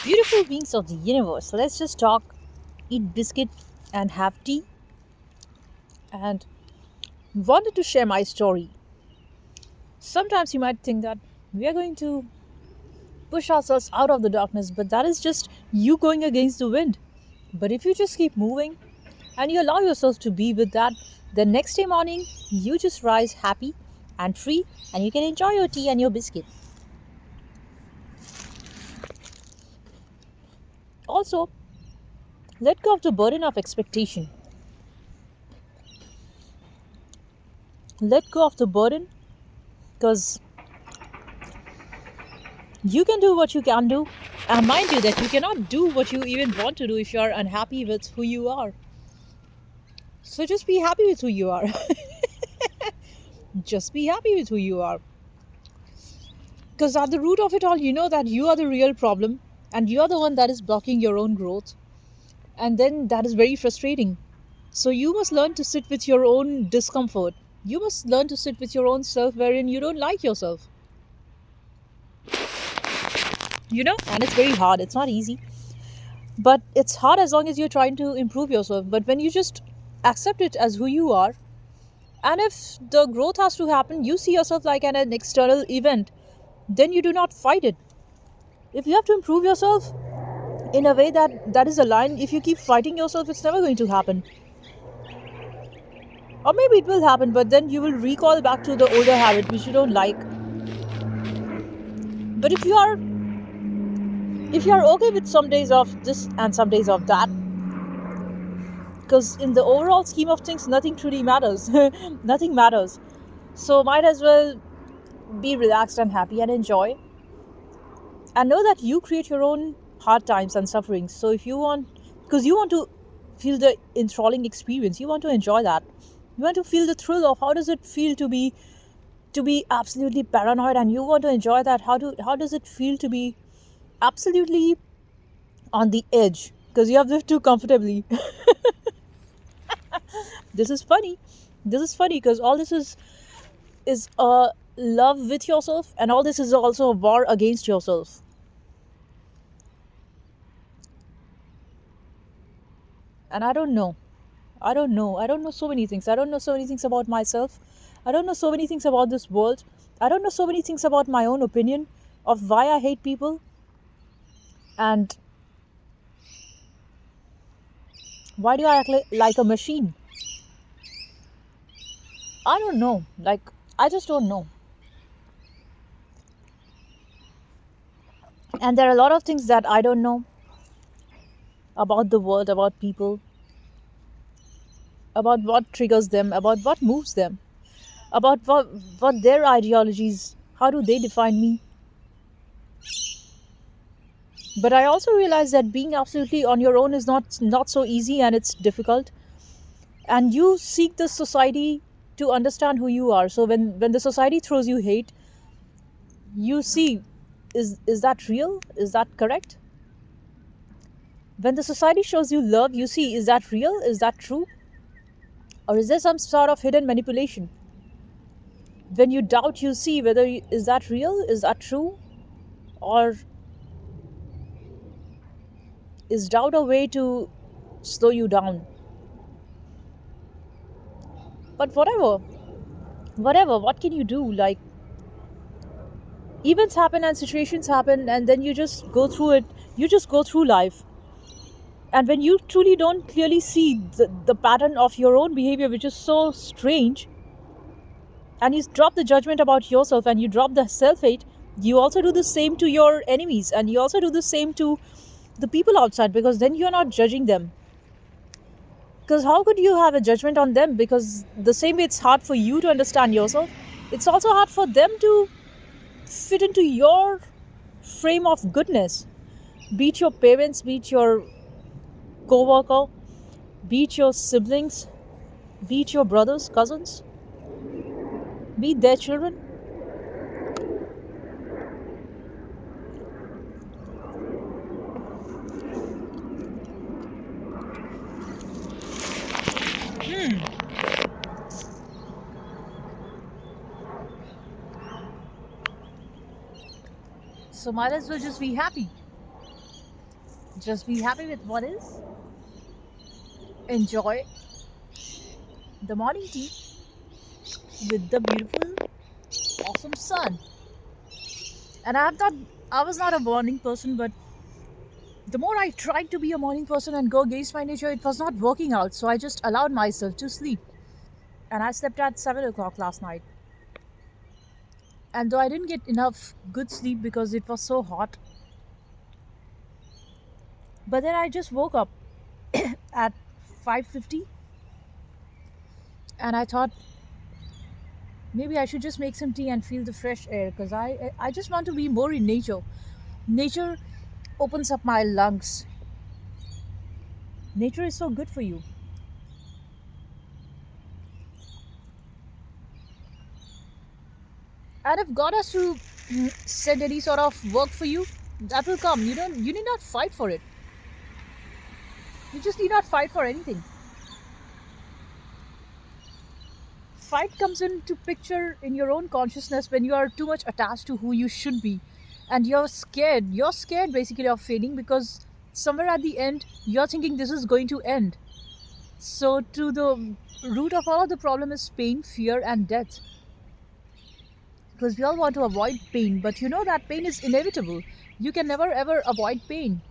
Beautiful beings of the universe. Let's just talk, eat biscuit, and have tea. And wanted to share my story. Sometimes you might think that we are going to push ourselves out of the darkness, but that is just you going against the wind. But if you just keep moving and you allow yourself to be with that, the next day morning you just rise happy and free and you can enjoy your tea and your biscuit. Also, let go of the burden of expectation. Let go of the burden because you can do what you can do. And mind you, that you cannot do what you even want to do if you are unhappy with who you are. So just be happy with who you are. Just be happy with who you are. Because at the root of it all, you know that you are the real problem and you are the one that is blocking your own growth. And then that is very frustrating. So you must learn to sit with your own discomfort. You must learn to sit with your own self wherein you don't like yourself. And it's very hard. It's not easy. But it's hard as long as you're trying to improve yourself. But when you just accept it as who you are, and if the growth has to happen, you see yourself like an external event, then you do not fight it. If you have to improve yourself in a way that is aligned, if you keep fighting yourself, it's never going to happen. Or maybe it will happen, but then you will recall back to the older habit which you don't like. But if you are okay with some days of this and some days of that, because in the overall scheme of things nothing truly matters. Nothing matters, so might as well be relaxed and happy and enjoy, and know that you create your own hard times and sufferings. So if you want, because you want to feel the enthralling experience, you want to enjoy that, you want to feel the thrill of how does it feel to be absolutely paranoid, and you want to enjoy that. How does it feel to be absolutely on the edge because you have lived too comfortably. This is funny. This is funny because all this is a love with yourself, and all this is also a war against yourself. And I don't know so many things. I don't know so many things about myself. I don't know so many things about this world. I don't know so many things about my own opinion of why I hate people and why do I act like a machine. I don't know. I just don't know. And there are a lot of things that I don't know about the world, about people, about what triggers them, about what moves them, about what their ideologies, how do they define me. But I also realize that being absolutely on your own is not so easy, and it's difficult. And you seek the society to understand who you are. So when the society throws you hate, you see, is that real? Is that correct? When the society shows you love, you see, is that real? Is that true? Or is there some sort of hidden manipulation? When you doubt, you see whether is that real? Is that true? Or is doubt a way to slow you down? But whatever, what can you do? Like, events happen and situations happen, and then you just go through it. You just go through life. And when you truly don't clearly see the pattern of your own behavior, which is so strange, and you drop the judgment about yourself and you drop the self hate, you also do the same to your enemies, and you also do the same to the people outside, because then you're not judging them. Because how could you have a judgment on them? Because the same way it's hard for you to understand yourself, it's also hard for them to fit into your frame of goodness. Be it your parents, be it your co-worker, be it your siblings, be it your brothers, cousins, be it their children. So might as well just be happy. Just be happy with what is. Enjoy the morning tea with the beautiful, awesome sun. And I was not a morning person, but the more I tried to be a morning person and go against my nature, it was not working out. So I just allowed myself to sleep. And I slept at 7 o'clock last night. And though I didn't get enough good sleep because it was so hot, but then I just woke up at 5:50, and I thought maybe I should just make some tea and feel the fresh air because I just want to be more in nature. Nature opens up my lungs. Nature is so good for you. And if God has to send any sort of work for you, that will come. You need not fight for it. You just need not fight for anything. Fight comes into picture in your own consciousness when you are too much attached to who you should be, and you're scared basically of failing because somewhere at the end you're thinking this is going to end. So to the root of all of the problem is pain, fear, and death, because we all want to avoid pain, but you know that pain is inevitable. You can never ever avoid pain.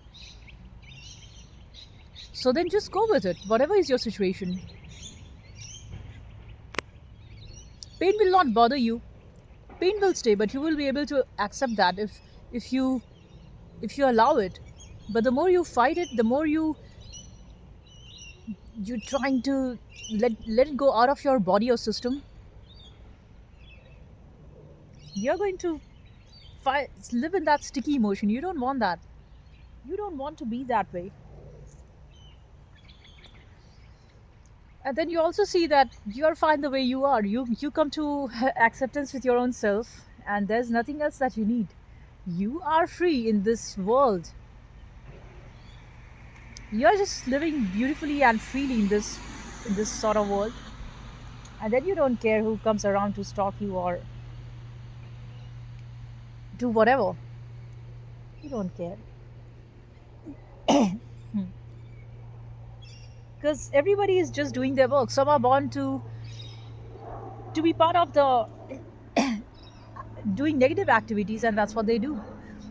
So then just go with it, whatever is your situation. Pain will not bother you. Pain will stay, but you will be able to accept that if you if you allow it. But the more you fight it, the more you trying to let it go out of your body or system, you're going to live in that sticky emotion. You don't want that. You don't want to be that way. And then you also see that you're fine the way you are. You come to acceptance with your own self, and there's nothing else that you need. You are free in this world. You're just living beautifully and freely in this sort of world. And then you don't care who comes around to stalk you or do whatever. You don't care. Because everybody is just doing their work. Some are born to be part of the doing negative activities, and that's what they do.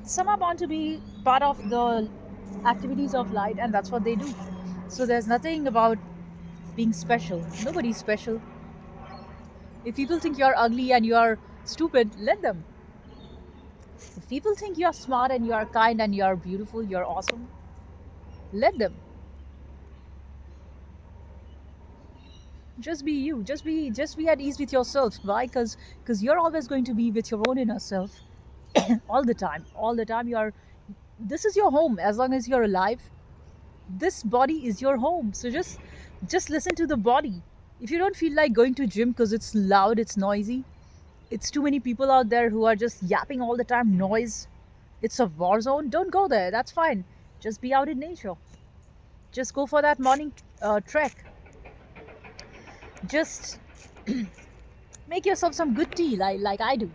Some are born to be part of the activities of light, and that's what they do. So there's nothing about being special. Nobody's special. If people think you're ugly and you're stupid, let them. If people think you're smart and you're kind and you're beautiful, you're awesome, let them. Just be you. Just be at ease with yourself. Why? Because you're always going to be with your own inner self all the time. All the time you're this is your home as long as you're alive. This body is your home. So just listen to the body. If you don't feel like going to gym because it's loud, it's noisy, it's too many people out there who are just yapping all the time, noise, it's a war zone, don't go there. That's fine. Just be out in nature. Just go for that morning trek. Just make yourself some good tea like I do.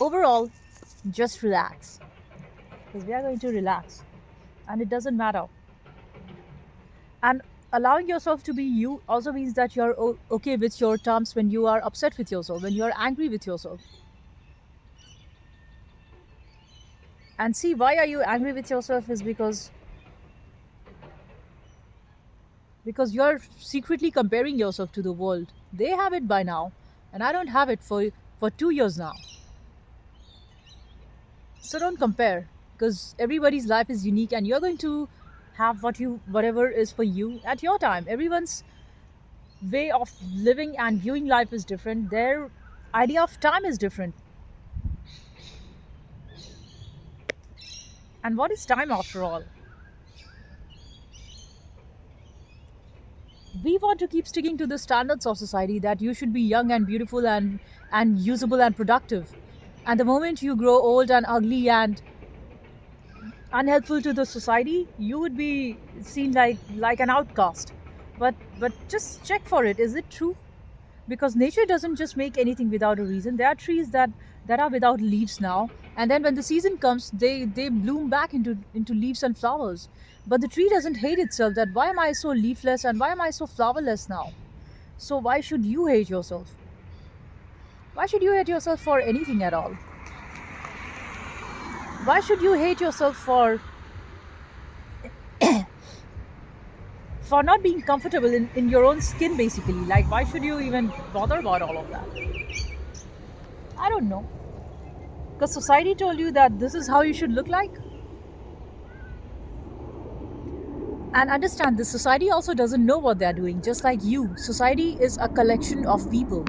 Overall, just relax, because we are going to relax, and it doesn't matter. And allowing yourself to be you also means that you're okay with your terms when you are upset with yourself, when you're angry with yourself. And see, why are you angry with yourself is because you're secretly comparing yourself to the world. They have it by now, and I don't have it for 2 years now. So don't compare, because everybody's life is unique, and you're going to have whatever is for you at your time. Everyone's way of living and viewing life is different. Their idea of time is different. And what is time after all? We want to keep sticking to the standards of society that you should be young and beautiful and usable and productive. And the moment you grow old and ugly and unhelpful to the society, you would be seen like an outcast. But just check for it. Is it true? because nature doesn't just make anything without a reason. There are trees that are without leaves now, and then when the season comes, they bloom back into leaves and flowers. But the tree doesn't hate itself that why am I so leafless and why am I so flowerless now. So why should you hate yourself? Why should you hate yourself for anything at all? Why should you hate yourself for not being comfortable in your own skin, basically? Like, why should you even bother about all of that? I don't know. Because society told you that this is how you should look like. And understand, the society also doesn't know what they're doing, just like you. Society is a collection of people.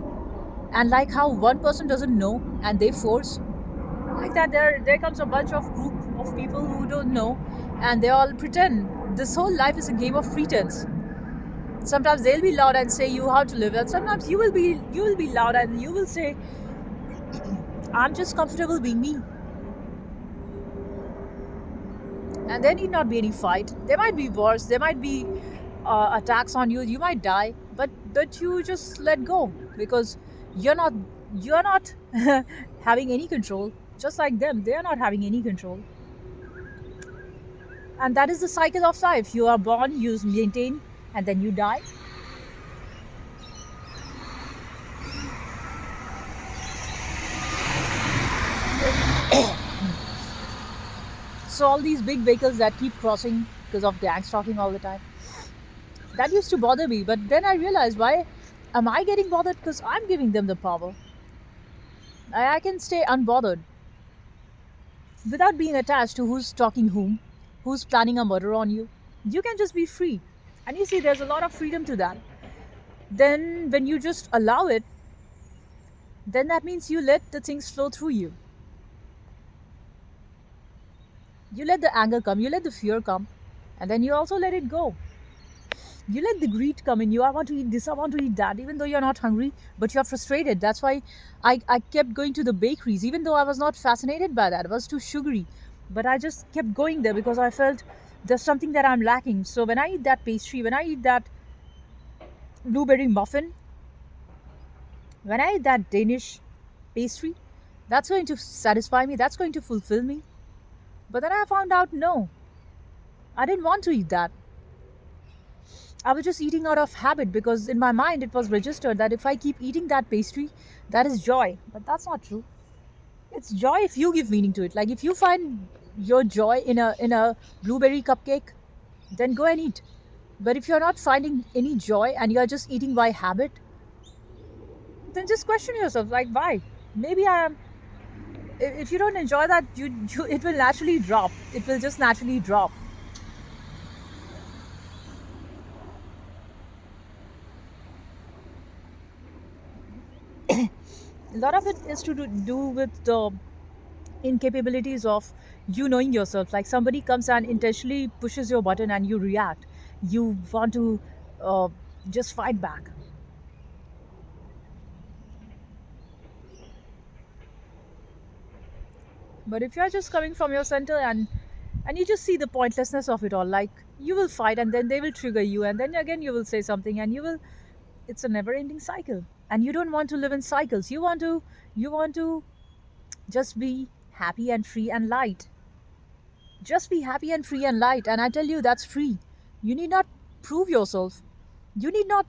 And like how one person doesn't know and they force, like that, there comes a bunch of group of people who don't know and they all pretend. This whole life is a game of pretense. Sometimes they'll be loud and say you how to live, and sometimes you will be loud and you will say, I'm just comfortable being me. And there need not be any fight. There might be wars, there might be attacks on you, you might die, but you just let go, because you're not having any control. Just like them, they are not having any control. And that is the cycle of life. You are born, you maintain, and then you die. So all these big vehicles that keep crossing because of gangs talking all the time, that used to bother me. But then I realized, why am I getting bothered? Because I'm giving them the power. I can stay unbothered without being attached to who's talking whom, who's planning a murder on you. You can just be free. And you see, there's a lot of freedom to that. Then, when you just allow it, then that means you let the things flow through you. You let the anger come, you let the fear come, and then you also let it go. You let the greed come in you. I want to eat this, I want to eat that, even though you're not hungry, but you're frustrated. That's why I kept going to the bakeries, even though I was not fascinated by that. It was too sugary. But I just kept going there because I felt there's something that I'm lacking. So when I eat that pastry, when I eat that blueberry muffin, when I eat that Danish pastry, that's going to satisfy me, that's going to fulfill me. But then I found out, no, I didn't want to eat that. I was just eating out of habit, because in my mind it was registered that if I keep eating that pastry, that is joy. But that's not true. It's joy if you give meaning to it. Like if you find your joy in a blueberry cupcake, then go and eat. But if you're not finding any joy and you're just eating by habit, then just question yourself, like, why? Maybe I am. If you don't enjoy that, you it will naturally drop. It will just naturally drop. A lot of it is to do with the incapabilities of you knowing yourself. Like somebody comes and intentionally pushes your button and you react. You want to uh, just fight back. But if you're just coming from your center and you just see the pointlessness of it all, like you will fight and then they will trigger you and then again you will say something and you will. It's a never-ending cycle, and you don't want to live in cycles. You want to just be happy and free and light. Just be happy and free and light, and I tell you that's free. You need not prove yourself. You need not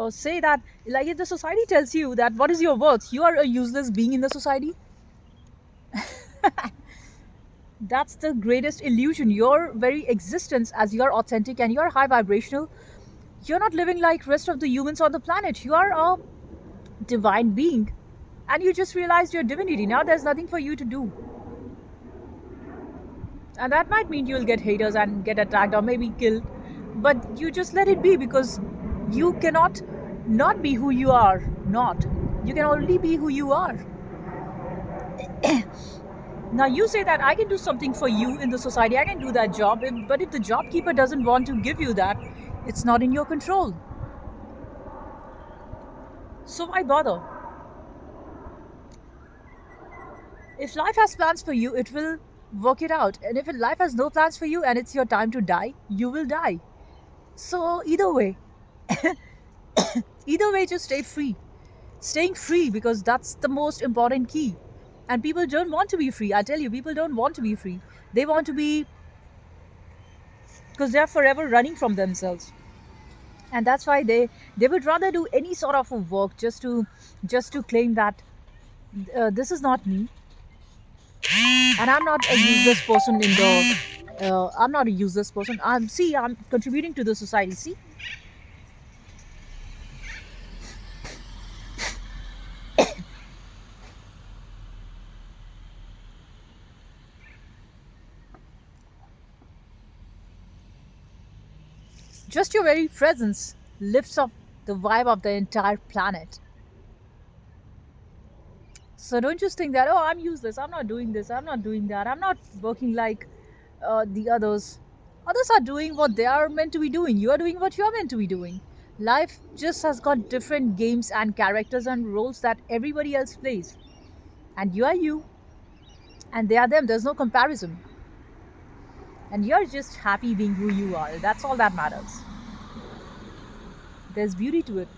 say that, like, if the society tells you that what is your worth, you are a useless being in the society. That's the greatest illusion. Your very existence, as you're authentic and you're high vibrational, you're not living like rest of the humans on the planet. You are a divine being, and you just realized your divinity. Now there's nothing for you to do, and that might mean you'll get haters and get attacked or maybe killed, but you just let it be, because you cannot not be who you are. Not, you can only be who you are. Now you say that I can do something for you in the society, I can do that job, but if the job keeper doesn't want to give you that, it's not in your control. So why bother? If life has plans for you, it will work it out. And if life has no plans for you and it's your time to die, you will die. So either way, just stay free. Staying free, because that's the most important key. And people don't want to be free. I tell you, people don't want to be free. They want to be, because they're forever running from themselves. And that's why they would rather do any sort of a work just to claim that this is not me, and I'm not a useless person in the I'm not a useless person. I'm contributing to the society. See, just your very presence lifts up the vibe of the entire planet. So don't just think that, oh, I'm useless, I'm not doing this, I'm not doing that, I'm not working like the others. Others are doing what they are meant to be doing. You are doing what you are meant to be doing. Life just has got different games and characters and roles that everybody else plays. And you are you, and they are them. There's no comparison. And you're just happy being who you are. That's all that matters. There's beauty to it.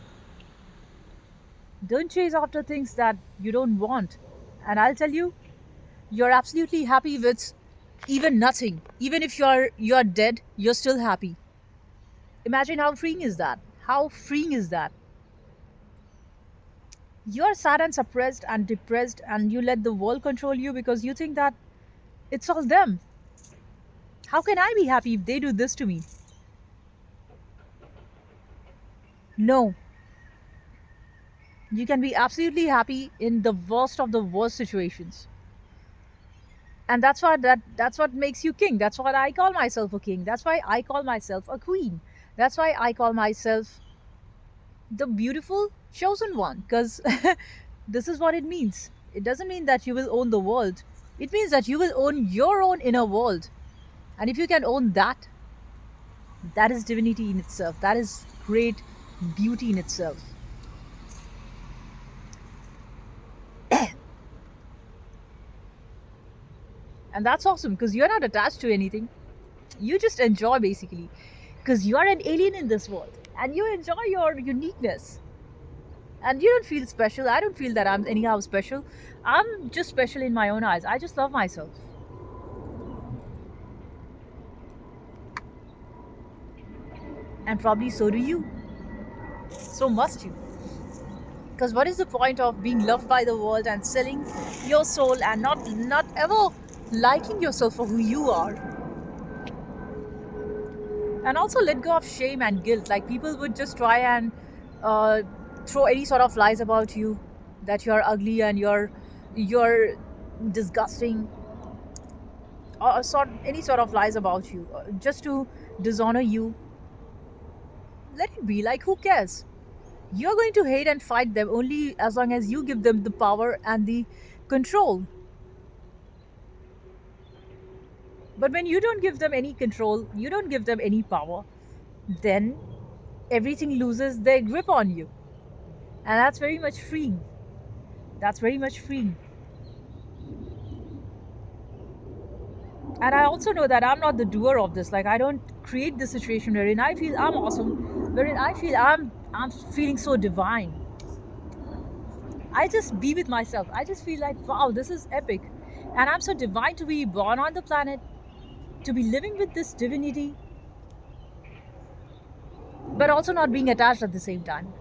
Don't chase after things that you don't want. And I'll tell you, you're absolutely happy with even nothing. Even if you're dead, you're still happy. Imagine how freeing is that? How freeing is that? You're sad and suppressed and depressed, and you let the world control you because you think that it's all them. How can I be happy if they do this to me? No, you can be absolutely happy in the worst of the worst situations. And that's what makes you king. That's what I call myself, a king. That's why I call myself a queen. That's why I call myself the beautiful chosen one, because this is what it means. It doesn't mean that you will own the world. It means that you will own your own inner world. And if you can own that, that is divinity in itself. That is great beauty in itself. And that's awesome because you're not attached to anything. You just enjoy, basically, because you are an alien in this world and you enjoy your uniqueness. And you don't feel special. I don't feel that I'm anyhow special. I'm just special in my own eyes. I just love myself. And probably so do you. So must you. Because what is the point of being loved by the world and selling your soul and not ever liking yourself for who you are? And also let go of shame and guilt. Like, people would just try and uh, throw any sort of lies about you, that you're ugly and you're disgusting, or any sort of lies about you, just to dishonor you. Let it be. Like, who cares? You're going to hate and fight them only as long as you give them the power and the control. But when you don't give them any control, you don't give them any power, then everything loses their grip on you. And that's very much freeing. That's very much freeing. And I also know that I'm not the doer of this. Like, I don't create this situation wherein I feel I'm awesome, wherein I feel I'm feeling so divine. I just be with myself. I just feel like, wow, this is epic. And I'm so divine to be born on the planet, to be living with this divinity, but also not being attached at the same time.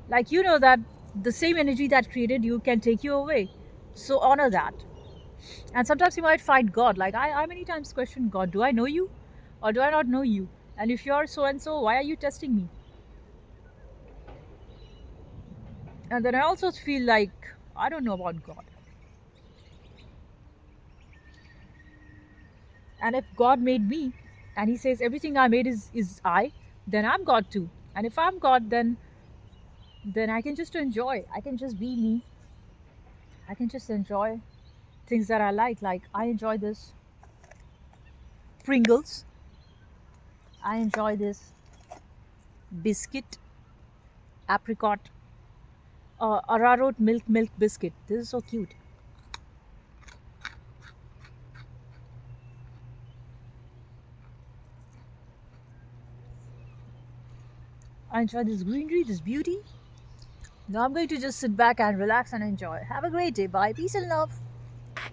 Like, you know that the same energy that created you can take you away. So honor that. And sometimes you might find God. Like, I many times question God, do I know you or do I not know you? And if you're so and so, why are you testing me? And then I also feel like I don't know about God. And if God made me and he says everything I made is I, then I'm God too. And if I'm God, then I can just enjoy. I can just be me. I can just enjoy things that I like. Like, I enjoy this Pringles. I enjoy this biscuit, apricot, arrowroot milk biscuit. This is so cute. I enjoy this greenery, this beauty. Now I'm going to just sit back and relax and enjoy. Have a great day. Bye. Peace and love.